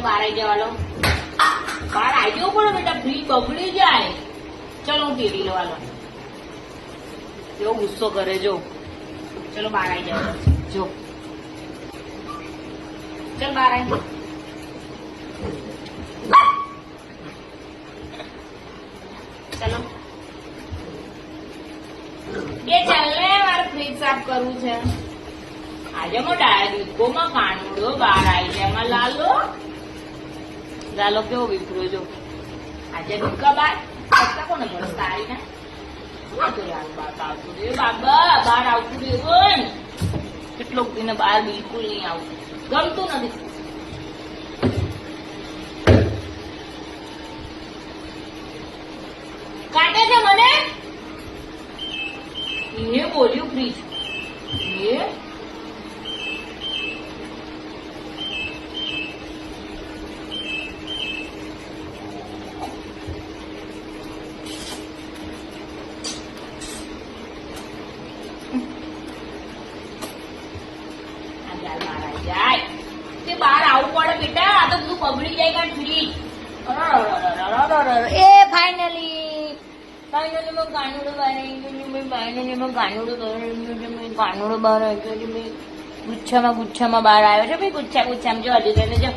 ચલો બહાર આવી જવા લો. બહાર આવી જવું પડે બેટા, ફ્રીજ બગડી જાય. ચલો હું તેડી લેવા લો. કેવો ગુસ્સો કરે જો. ચલો બહાર આવી જાવ જો. ચલ બહાર આવી. ચલો એ ચાલ ને, મારે ફ્રીજ સાફ કરવું છે. આજે મો ડાયરીકો માં કાનુડો બહાર આવી જાય. એમાં લાલો લાલો કેવો વિપરો જો. આજે દુકા બાર કોને ભરસ તારી ને આવતું રે બાબા, બહાર આવતું રે. કેટલોક દિને બહાર બિલકુલ નહીં આવતું, ગમતું નથી. કાટે છે મને. એ બોલ્યું ફ્રીજ. એ જાય તે બહાર આવવું પડે બેટા. આ તો બધું બગડી જાય કારણ ફ્રીજ. એ ફાઇનલી મેં કાનુડો બહાર આવી ગયો. ફાઇનલી મેં કાનુડો બહાર આવી ગયો. ગુચ્છામાં બહાર આવ્યો છે ભાઈ. ગુચ્છામાં જો હજુ તેને જો.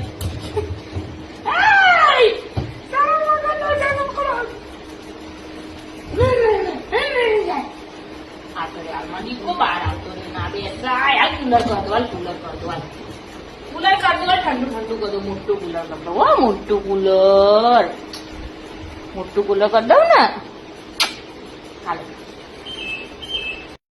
દીકો બહાર આવતો રે ના બે. કુલર કર દો, ઠંડુ કર દો. મોટું કુલર કર દો. મોટું કુલર કરી દઉં ને.